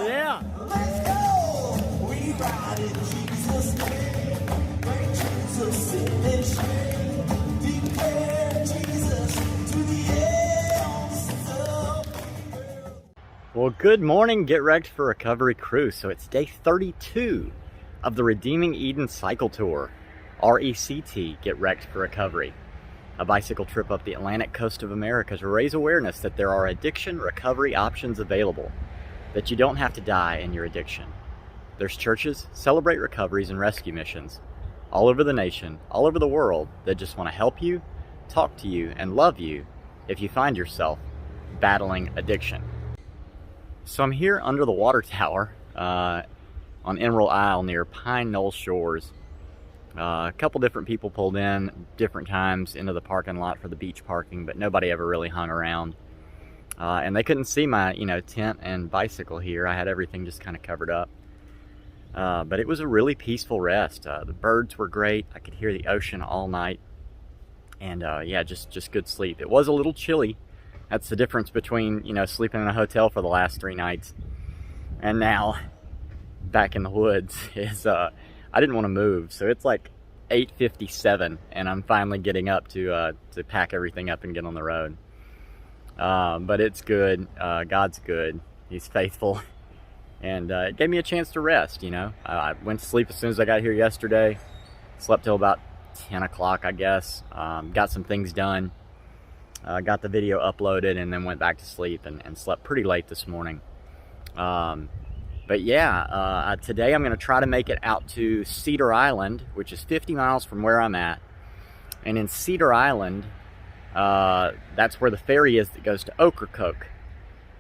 Yeah. Let's go. We ride in Jesus' name. Bring Jesus in and shame. Declare Jesus to the ends of the earth. Well, good morning, Get Wrecked for Recovery crew. So it's day 32 of the Redeeming Eden Cycle Tour, RECT, Get Wrecked for Recovery. A bicycle trip up the Atlantic coast of America to raise awareness that there are addiction recovery options available, that you don't have to die in your addiction. There's churches, celebrate recoveries, and rescue missions all over the nation, all over the world, that just want to help you, talk to you, and love you if you find yourself battling addiction. So I'm here under the water tower on Emerald Isle near Pine Knoll Shores. A couple different people pulled in different times into the parking lot for the beach parking, but nobody ever really hung around. And they couldn't see my, tent and bicycle here. I had everything just kind of covered up. But it was a really peaceful rest. The birds were great. I could hear the ocean all night. And yeah, just good sleep. It was a little chilly. That's the difference between, sleeping in a hotel for the last 3 nights and now back in the woods is, I didn't want to move. So it's like 8:57 and I'm finally getting up to pack everything up and get on the road. But it's good. God's good. He's faithful. And it gave me a chance to rest, I went to sleep as soon as I got here yesterday. Slept till about 10 o'clock, I guess. Got some things done. Got the video uploaded and then went back to sleep and slept pretty late this morning. But yeah, today I'm going to try to make it out to Cedar Island, which is 50 miles from where I'm at. And in Cedar Island, that's where the ferry is that goes to Okracoke.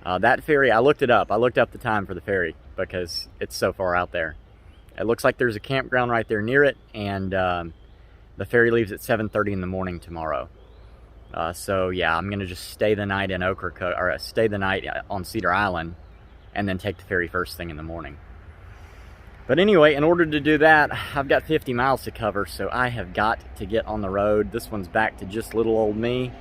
That ferry, I looked it up. I looked up the time for the ferry because it's so far out there. It looks like there's a campground right there near it, and the ferry leaves at 7:30 in the morning tomorrow. So yeah, I'm gonna just stay the night in Okracoke, or stay the night on Cedar Island, and then take the ferry first thing in the morning. But anyway, in order to do that, I've got 50 miles to cover, so I have got to get on the road. This one's back to just little old me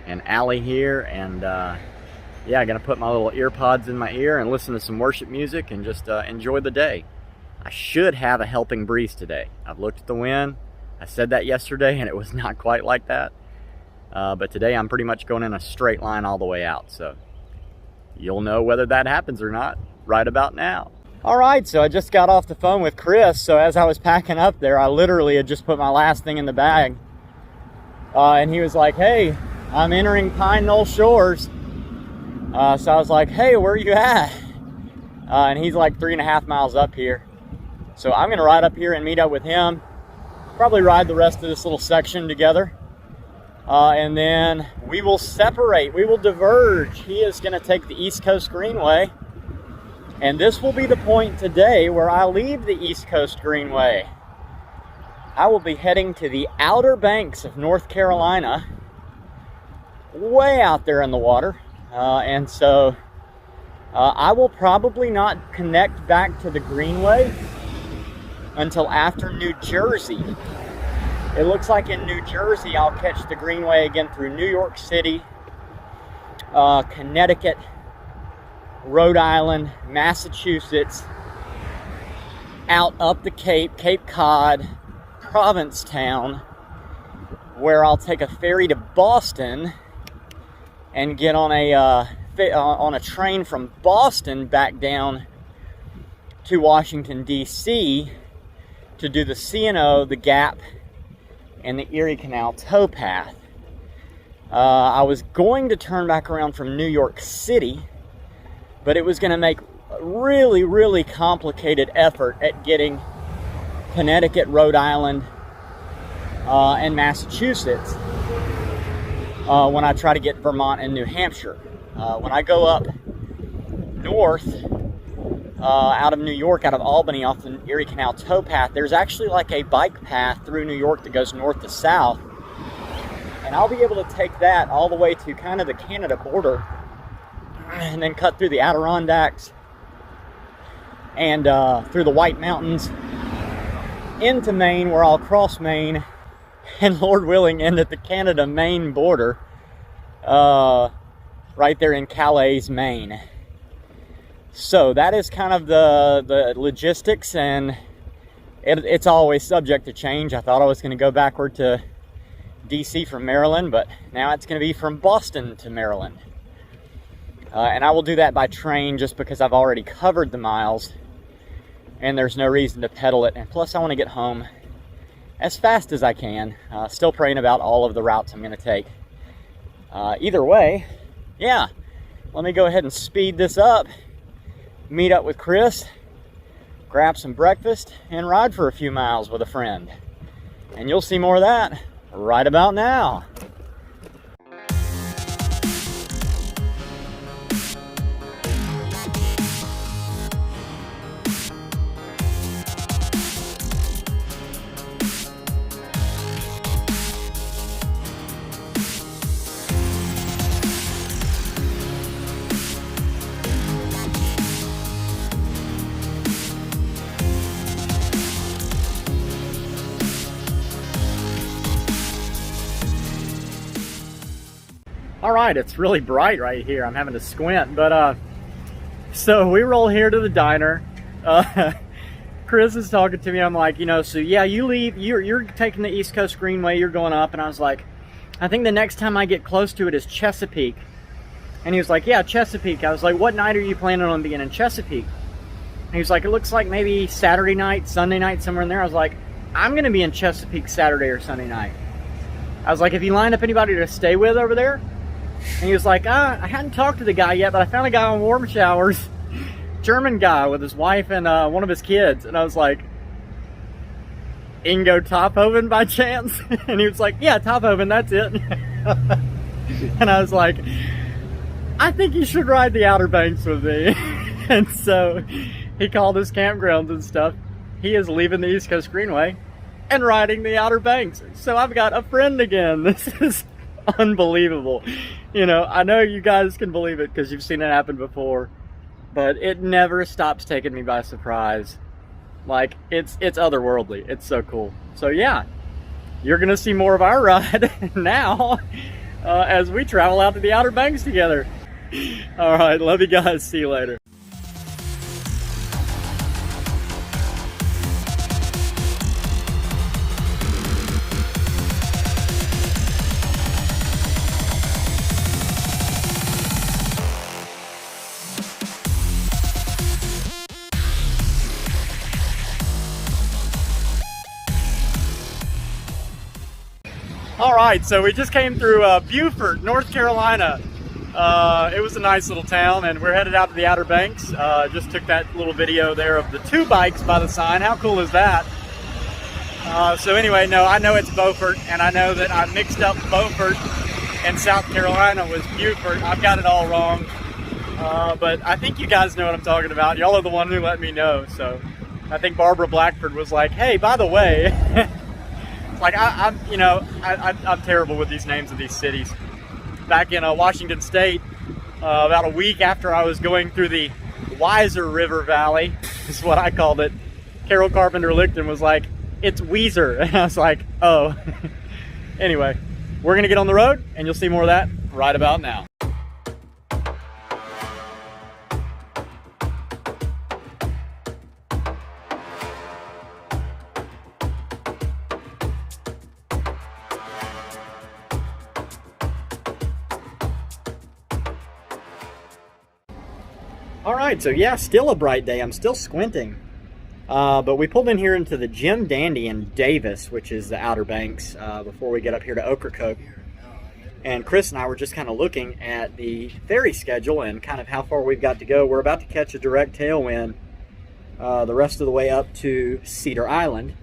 and Allie here, and yeah, I'm gonna put my little ear pods in my ear and listen to some worship music and just enjoy the day. I should have a helping breeze today. I've looked at the wind. I said that yesterday and it was not quite like that. But today I'm pretty much going in a straight line all the way out, so you'll know whether that happens or not right about now. All right, so I just got off the phone with Chris. So as I was packing up there, I literally had just put my last thing in the bag. And he was like, hey, I'm entering Pine Knoll Shores. So I was like, hey, where are you at? And he's like 3.5 miles up here. So I'm gonna ride up here and meet up with him. Probably ride the rest of this little section together. And then we will separate, we will diverge. He is gonna take the East Coast Greenway. And this will be the point today where I leave the East Coast Greenway. I will be heading to the Outer Banks of North Carolina, way out there in the water. And so I will probably not connect back to the Greenway until after New Jersey. It looks like in New Jersey I'll catch the Greenway again through New York City, Connecticut, Rhode Island, Massachusetts, out up the Cape, Cape Cod, Provincetown, where I'll take a ferry to Boston and get on a train from Boston back down to Washington, D.C. to do the C&O, the Gap, and the Erie Canal towpath. I was going to turn back around from New York City, but it was going to make a really, really complicated effort at getting Connecticut, Rhode Island, and Massachusetts when I try to get Vermont and New Hampshire. When I go up north, out of New York, out of Albany, off the Erie Canal towpath, there's actually like a bike path through New York that goes north to south. And I'll be able to take that all the way to kind of the Canada border and then cut through the Adirondacks and through the White Mountains into Maine, where I'll cross Maine, and Lord willing, end at the Canada-Maine border, right there in Calais, Maine. So that is kind of the logistics, and it's always subject to change. I thought I was going to go backward to DC from Maryland, but now it's going to be from Boston to Maryland. And I will do that by train just because I've already covered the miles and there's no reason to pedal it. And plus I want to get home as fast as I can. Still praying about all of the routes I'm going to take. Either way, yeah, let me go ahead and speed this up, meet up with Chris, grab some breakfast, and ride for a few miles with a friend. And you'll see more of that right about now. All right, it's really bright right here. I'm having to squint, but so we roll here to the diner. Chris is talking to me. I'm like, you know, so yeah, you leave. You're taking the East Coast Greenway. You're going up, and I was like, I think the next time I get close to it is Chesapeake. And he was like, yeah, Chesapeake. I was like, what night are you planning on being in Chesapeake? And he was like, it looks like maybe Saturday night, Sunday night, somewhere in there. I was like, I'm gonna be in Chesapeake Saturday or Sunday night. I was like, have you lined up anybody to stay with over there? And he was like, I hadn't talked to the guy yet, but I found a guy on Warm Showers, German guy with his wife and one of his kids. And I was like, Ingo Tophoven by chance? And he was like, yeah, Tophoven, that's it. And I was like, I think you should ride the Outer Banks with me. And so he called his campgrounds and stuff. He is leaving the East Coast Greenway and riding the Outer Banks. So I've got a friend again. This is unbelievable. You know, I know you guys can believe it because you've seen it happen before, but it never stops taking me by surprise. Like, it's otherworldly. It's so cool. So yeah, you're gonna see more of our ride now as we travel out to the Outer Banks together. All right, love you guys. See you later. All right, so we just came through Beaufort, North Carolina. It was a nice little town, and we're headed out to the Outer Banks. Just took that little video there of the two bikes by the sign. How cool is that? So anyway, no, I know it's Beaufort, and I know that I mixed up Beaufort and South Carolina with Beaufort. I've got it all wrong, but I think you guys know what I'm talking about. Y'all are the one who let me know. So I think Barbara Blackford was like, hey, by the way, like I'm terrible with these names of these cities. Back in Washington State, about a week after I was going through the Weiser River Valley, is what I called it, Carol Carpenter Licton was like, it's Weezer. And I was like, oh. Anyway, we're gonna get on the road and you'll see more of that right about now. All right, so yeah, still a bright day. I'm still squinting. But we pulled in here into the Jim Dandy in Davis, which is the Outer Banks, before we get up here to Okracoke. And Chris and I were just kind of looking at the ferry schedule and kind of how far we've got to go. We're about to catch a direct tailwind the rest of the way up to Cedar Island.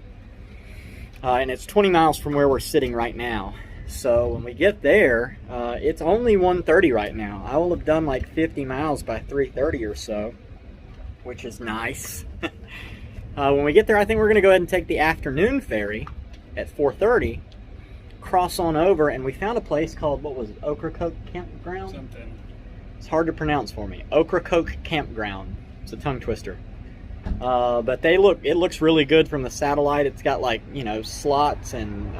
And it's 20 miles from where we're sitting right now. So when we get there, it's only 1:30 right now. I will have done like 50 miles by 3:30 or so, which is nice. When we get there, I think we're going to go ahead and take the afternoon ferry at 4:30, cross on over, and we found a place called, what was it, Okracoke Campground? Something. It's hard to pronounce for me. Okracoke Campground. It's a tongue twister. But it looks really good from the satellite. It's got, like, you know, slots, and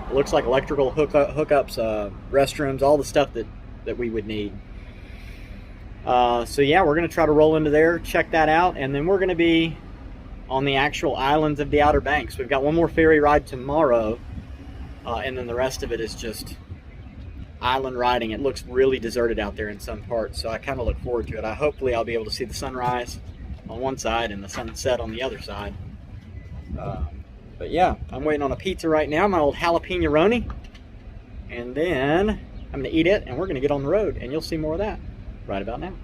it looks like electrical hookups, restrooms, all the stuff that we would need. So yeah, we're going to try to roll into there, check that out, and then we're going to be on the actual islands of the Outer Banks. We've got one more ferry ride tomorrow, and then the rest of it is just island riding. It looks really deserted out there in some parts, so I kind of look forward to it. Hopefully I'll be able to see the sunrise on one side and the sunset on the other side. But yeah, I'm waiting on a pizza right now, my old jalapeno-roni, and then I'm going to eat it, and we're going to get on the road, and you'll see more of that right about now.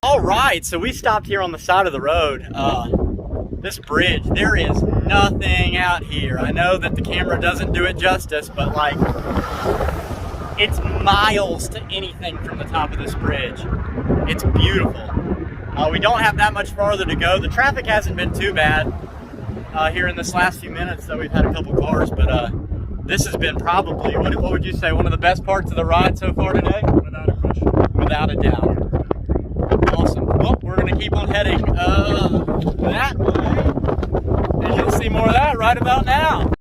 All right, so we stopped here on the side of the road. This bridge, there is nothing out here. I know that the camera doesn't do it justice, but like, it's miles to anything from the top of this bridge. It's beautiful. We don't have that much farther to go. The traffic hasn't been too bad here in this last few minutes, though we've had a couple cars, but this has been probably, what would you say, one of the best parts of the ride so far today? Without a question. Without a doubt. Awesome. Well, we're going to keep on heading that way, and you'll see more of that right about now.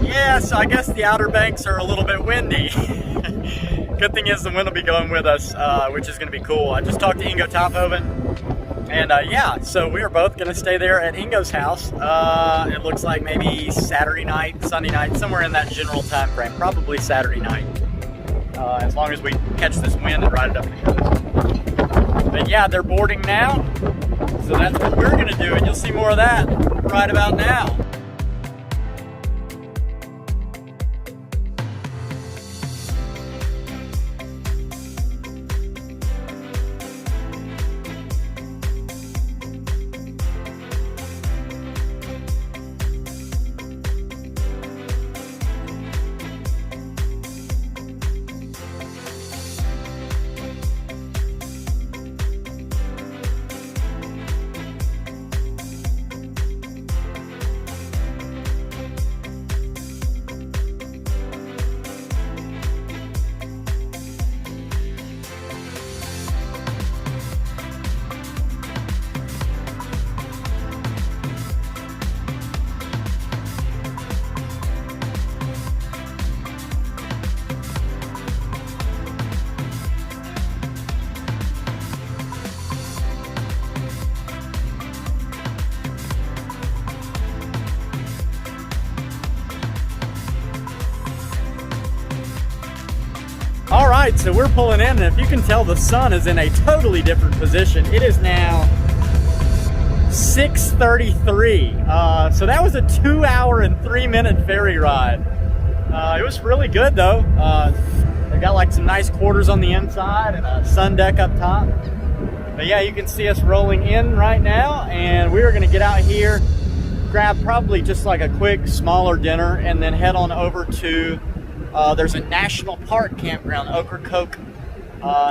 Yeah, so I guess the Outer Banks are a little bit windy. Good thing is the wind will be going with us, which is going to be cool. I just talked to Ingo Tophoven, and yeah, so we are both going to stay there at Ingo's house. It looks like maybe Saturday night, Sunday night, somewhere in that general time frame, probably Saturday night, as long as we catch this wind and ride it up the coast. But yeah, they're boarding now, so that's what we're going to do, and you'll see more of that right about now. right, so we're pulling in, and if you can tell, the sun is in a totally different position. It is now 6:33. So that was a 2-hour and 3-minute ferry ride. It was really good though. They got like some nice quarters on the inside and a sun deck up top. But yeah, you can see us rolling in right now, and we are going to get out here, grab probably just like a quick smaller dinner, and then head on over to there's a national park campground, Okracoke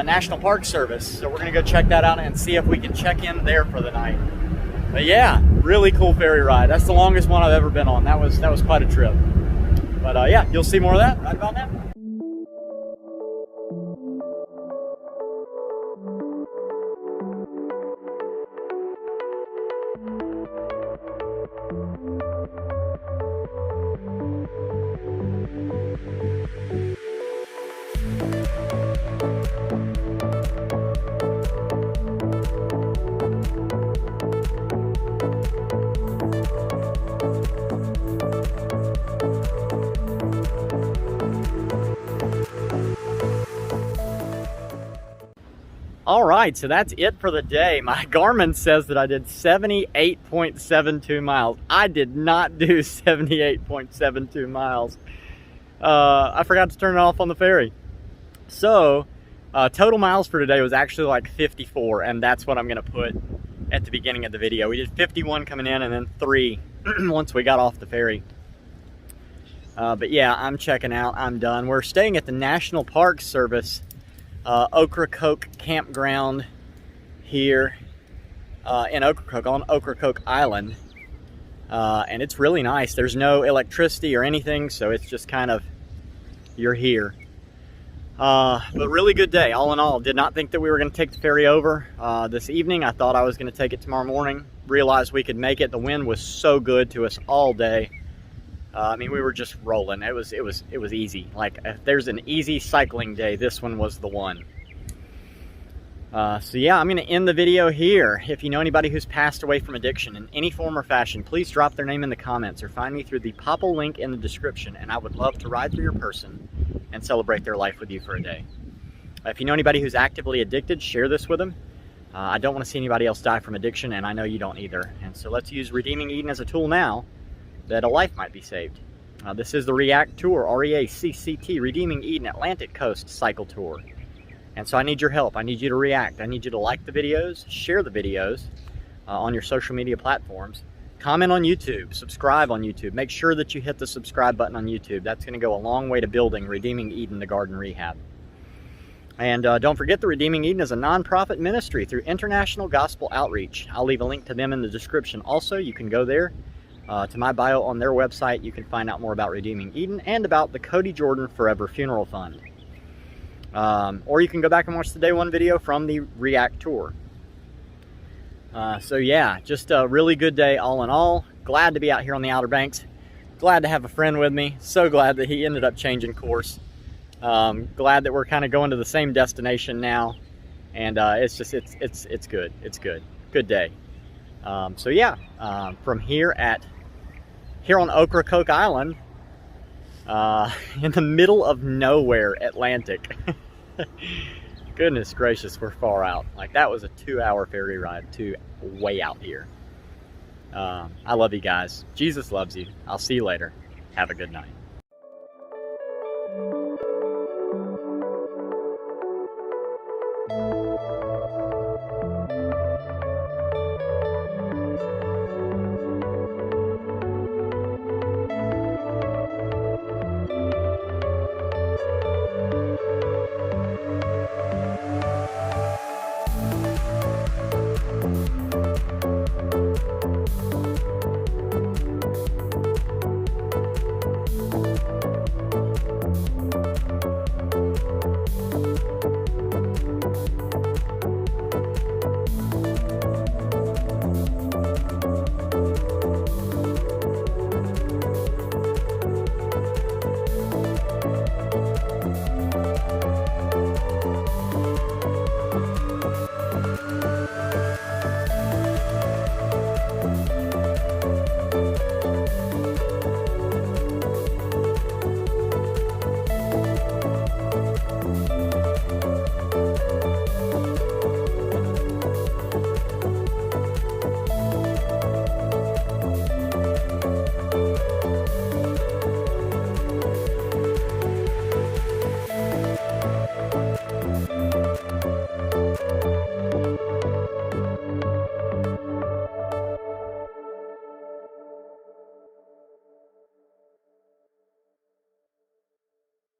National Park Service. So we're going to go check that out and see if we can check in there for the night. But yeah, really cool ferry ride. That's the longest one I've ever been on. That was quite a trip. But yeah, you'll see more of that right about now. All right, so that's it for the day. My Garmin says that I did 78.72 miles. I did not do 78.72 miles. I forgot to turn it off on the ferry. So total miles for today was actually like 54, and that's what I'm gonna put at the beginning of the video. We did 51 coming in and then 3 once we got off the ferry. But yeah, I'm checking out, I'm done. We're staying at the National Park Service Okracoke campground here in Okracoke, on Okracoke Island, and it's really nice. There's no electricity or anything, so it's just kind of, you're here. But really good day all in all. Did not think that we were going to take the ferry over this evening. I thought I was going to take it tomorrow morning. Realized we could make it. The wind was so good to us all day. I mean, we were just rolling. It was easy. Like, if there's an easy cycling day, this one was the one. So yeah, I'm going to end the video here. If you know anybody who's passed away from addiction in any form or fashion, please drop their name in the comments or find me through the Popple link in the description, and I would love to ride through your person and celebrate their life with you for a day. If you know anybody who's actively addicted, share this with them. I don't want to see anybody else die from addiction, and I know you don't either. And so let's use Redeeming Eden as a tool now that a life might be saved. This is the REACCT Tour, REACCT, Redeeming Eden Atlantic Coast Cycle Tour. And so I need your help. I need you to react. I need you to like the videos, share the videos on your social media platforms, comment on YouTube, subscribe on YouTube. Make sure that you hit the subscribe button on YouTube. That's going to go a long way to building Redeeming Eden, the Garden Rehab. And don't forget that Redeeming Eden is a nonprofit ministry through International Gospel Outreach. I'll leave a link to them in the description. Also, you can go there to my bio on their website. You can find out more about Redeeming Eden and about the Cody Jordan Forever Funeral Fund. Or you can go back and watch the day one video from the REACCT Tour. So yeah, just a really good day all in all. Glad to be out here on the Outer Banks. Glad to have a friend with me. So glad that he ended up changing course. Glad that we're kind of going to the same destination now. And it's just, it's good. It's good. Good day. So yeah, from here on Okracoke Island, in the middle of nowhere, Atlantic. Goodness gracious, we're far out. Like, that was a 2-hour ferry ride to way out here. I love you guys. Jesus loves you. I'll see you later. Have a good night.